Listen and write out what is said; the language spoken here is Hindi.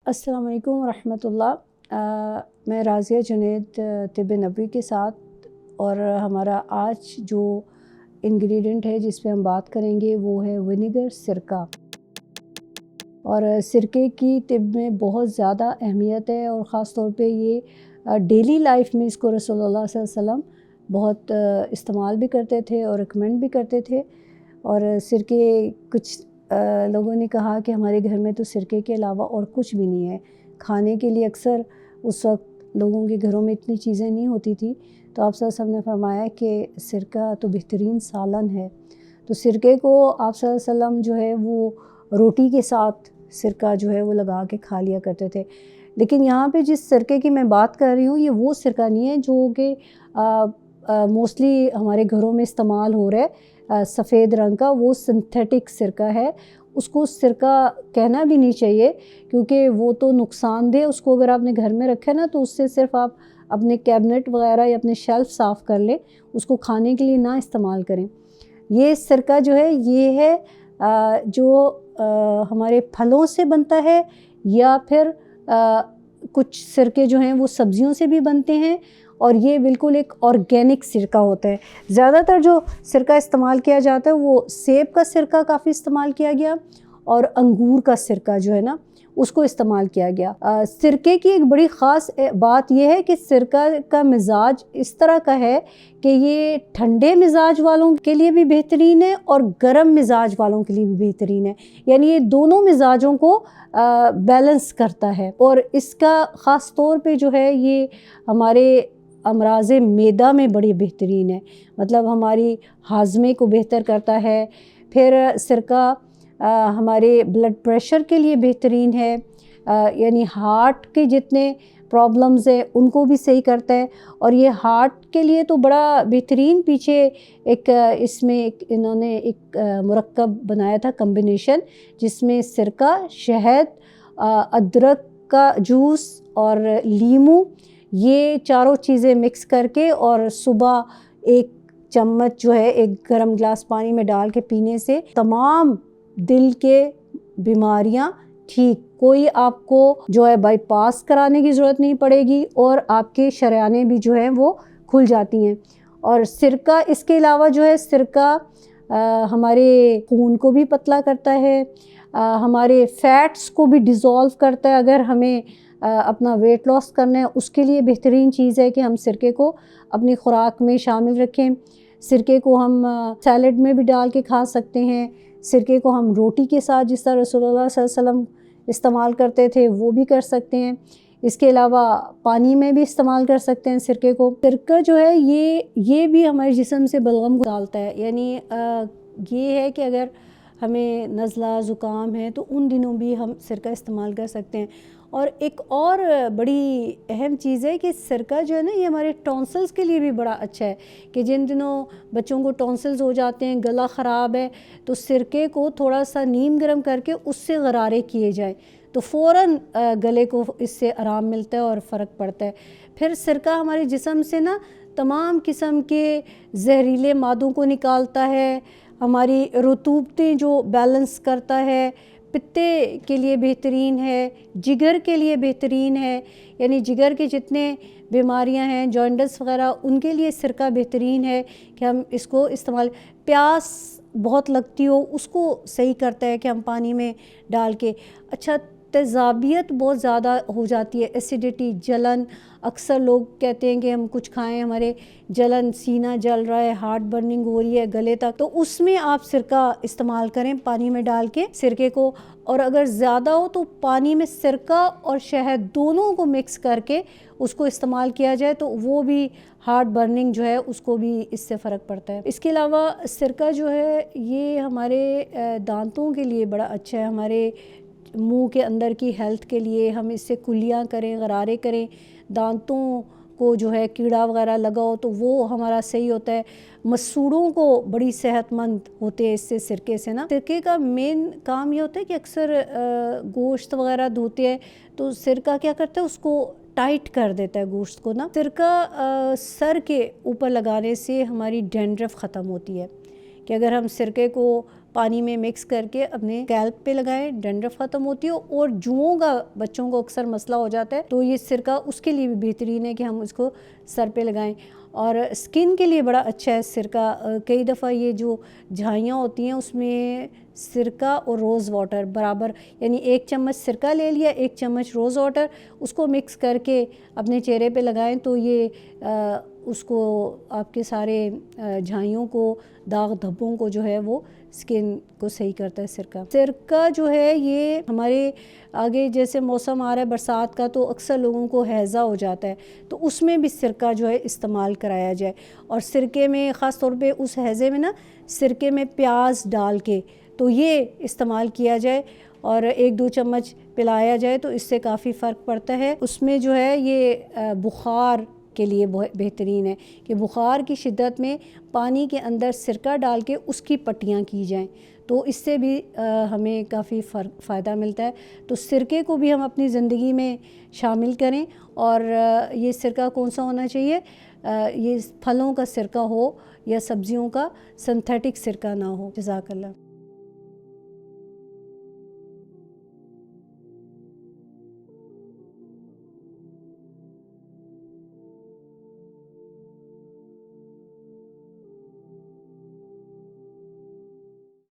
अस्सलाम वालेकुम रहमतुल्लाह। मैं राज़िया जुनैद तिब्ब नबवी के साथ और हमारा आज जो इंग्रेडिएंट है जिस पे हम बात करेंगे वो है विनेगर सिरका। और सिरके की तिब्ब में बहुत ज़्यादा अहमियत है और ख़ास तौर पे ये डेली लाइफ में इसको रसूलुल्लाह सल्लल्लाहु अलैहि वसल्लम बहुत इस्तेमाल भी करते थे और रिकमेंड भी करते थे। और सिरके कुछ लोगों ने कहा कि हमारे घर में तो सिरके के अलावा और कुछ भी नहीं है खाने के लिए। अक्सर उस वक्त लोगों के घरों में इतनी चीज़ें नहीं होती थी, तो आप सल्लल्लाहु अलैहि वसल्लम ने फरमाया कि सिरका तो बेहतरीन सालन है। तो सिरके को आप सल्लल्लाहु अलैहि वसल्लम जो है वो रोटी के साथ सिरका जो है वो लगा के खा लिया करते थे। लेकिन यहाँ पे जिस सिरके की मैं बात कर रही हूँ ये वो सिरका नहीं है जो कि मोस्टली हमारे घरों में इस्तेमाल हो रहा है, सफ़ेद रंग का, वो सिंथेटिक सिरका है। उसको सिरका कहना भी नहीं चाहिए क्योंकि वो तो नुकसानदेह, उसको अगर आपने घर में रखा है ना तो उससे सिर्फ आप अपने कैबिनेट वगैरह या अपने शेल्फ साफ़ कर लें, उसको खाने के लिए ना इस्तेमाल करें। ये सिरका जो है ये है जो हमारे फलों से बनता है या फिर कुछ सिरके जो हैं वो सब्जियों से भी बनते हैं और ये बिल्कुल एक ऑर्गेनिक सिरका होता है। ज़्यादातर जो सिरका इस्तेमाल किया जाता है वो सेब का सिरका काफ़ी इस्तेमाल किया गया और अंगूर का सिरका जो है ना उसको इस्तेमाल किया गया। सिरके की एक बड़ी ख़ास बात यह है कि सिरका का मिजाज इस तरह का है कि ये ठंडे मिजाज वालों के लिए भी बेहतरीन है और गर्म मिजाज वालों के लिए भी बेहतरीन है, यानी ये दोनों मिजाजों को बैलेंस करता है। और इसका ख़ास तौर पे जो है ये हमारे अमराज़े मैदा में बड़ी बेहतरीन है, मतलब हमारी हाजमे को बेहतर करता है। फिर सिरका हमारे ब्लड प्रेशर के लिए बेहतरीन है, यानी हार्ट के जितने प्रॉब्लम्स हैं उनको भी सही करता है। और ये हार्ट के लिए तो बड़ा बेहतरीन, पीछे एक इसमें इन्होंने एक मुरक्कब बनाया था कम्बिनेशन जिसमें सिरका, शहद, अदरक का जूस और लीमू, ये चारों चीज़ें मिक्स करके और सुबह एक चम्मच जो है एक गर्म गिलास पानी में डाल के पीने से तमाम दिल के बीमारियां ठीक, कोई आपको जो है बाईपास कराने की ज़रूरत नहीं पड़ेगी और आपके शरियाने भी जो हैं वो खुल जाती हैं। और सिरका इसके अलावा जो है सिरका हमारे खून को भी पतला करता है, हमारे फैट्स को भी डिज़ोल्व करता है। अगर हमें अपना वेट लॉस करना है उसके लिए बेहतरीन चीज़ है कि हम सिरके को अपनी खुराक में शामिल रखें। सिरके को हम सैलड में भी डाल के खा सकते हैं। सिरके को हम रोटी के साथ जिस तरह रसूलुल्लाह सल्लल्लाहु अलैहि वसल्लम इस्तेमाल करते थे वो भी कर सकते हैं। इसके अलावा पानी में भी इस्तेमाल कर सकते हैं सिरके को। सिरका जो है ये भी हमारे जिस्म से बलगम को डालता है, यानी ये है कि अगर हमें नज़ला ज़ुकाम है तो उन दिनों भी हम सिरका इस्तेमाल कर सकते हैं। और एक और बड़ी अहम चीज़ है कि सिरका जो है ना ये हमारे टॉन्सिल्स के लिए भी बड़ा अच्छा है कि जिन दिनों बच्चों को टॉन्सिल्स हो जाते हैं, गला ख़राब है, तो सिरके को थोड़ा सा नीम गर्म करके उससे गरारे किए जाएं तो फ़ौरन गले को इससे आराम मिलता है और फ़र्क पड़ता है। फिर सिरका हमारे जिस्म से ना तमाम किस्म के जहरीले मादों को निकालता है, हमारी रतूबतें जो बैलेंस करता है, पित्ते के लिए बेहतरीन है, जिगर के लिए बेहतरीन है, यानी जिगर के जितने बीमारियां हैं जॉन्डिस वगैरह उनके लिए सिरका बेहतरीन है कि हम इसको इस्तेमाल। प्यास बहुत लगती हो उसको सही करता है कि हम पानी में डाल के। अच्छा, तेज़ाबियत बहुत ज़्यादा हो जाती है, एसिडिटी, जलन, अक्सर लोग कहते हैं कि हम कुछ खाएं हमारे जलन, सीना जल रहा है, हार्ट बर्निंग हो रही है गले तक, तो उसमें आप सिरका इस्तेमाल करें पानी में डाल के सिरके को। और अगर ज़्यादा हो तो पानी में सिरका और शहद दोनों को मिक्स करके उसको इस्तेमाल किया जाए तो वो भी हार्ट बर्निंग जो है उसको भी इससे फ़र्क पड़ता है। इसके अलावा सिरका जो है ये हमारे दांतों के लिए बड़ा अच्छा है, हमारे मुंह के अंदर की हेल्थ के लिए। हम इससे कुल्लियाँ करें, गरारे करें, दांतों को जो है कीड़ा वगैरह लगाओ तो वो हमारा सही होता है। मसूड़ों को बड़ी सेहतमंद होते हैं इससे, सिरके से ना। सिरके का मेन काम ये होता है कि अक्सर गोश्त वगैरह धोते हैं तो सिरका क्या करता है उसको टाइट कर देता है गोश्त को ना। सिरका सर के ऊपर लगाने से हमारी डैंड्रफ ख़त्म होती है कि अगर हम सिरके को पानी में मिक्स करके अपने स्कैल्प पे लगाएं, डैंड्रफ खत्म होती है। और जुओं का बच्चों को अक्सर मसला हो जाता है, तो ये सिरका उसके लिए भी बेहतरीन है कि हम इसको सर पे लगाएं। और स्किन के लिए बड़ा अच्छा है सिरका। कई दफ़ा ये जो झाइयाँ होती हैं उसमें सिरका और रोज़ वाटर बराबर, यानी 1 चम्मच सिरका ले लिया, 1 चम्मच रोज़ वाटर, उसको मिक्स करके अपने चेहरे पे लगाएं तो ये उसको आपके सारे झाइयों को, दाग धब्बों को जो है वो स्किन को सही करता है सिरका। सिरका जो है ये हमारे आगे जैसे मौसम आ रहा है बरसात का, तो अक्सर लोगों को हैज़ा हो जाता है, तो उसमें भी सिरका जो है इस्तेमाल कराया जाए। और सिरके में ख़ास तौर पे उस हैज़े में ना सिरके में प्याज डाल के तो ये इस्तेमाल किया जाए और 1-2 चम्मच पिलाया जाए तो इससे काफ़ी फ़र्क पड़ता है। उसमें जो है ये बुखार के लिए बहुत बेहतरीन है कि बुखार की शिद्दत में पानी के अंदर सिरका डाल के उसकी पट्टियाँ की जाएं, तो इससे भी हमें काफ़ी फ़ायदा मिलता है। तो सिरके को भी हम अपनी ज़िंदगी में शामिल करें। और ये सिरका कौन सा होना चाहिए, ये फलों का सिरका हो या सब्जियों का, सिंथेटिक सिरका ना हो। जज़ाकल्लाह।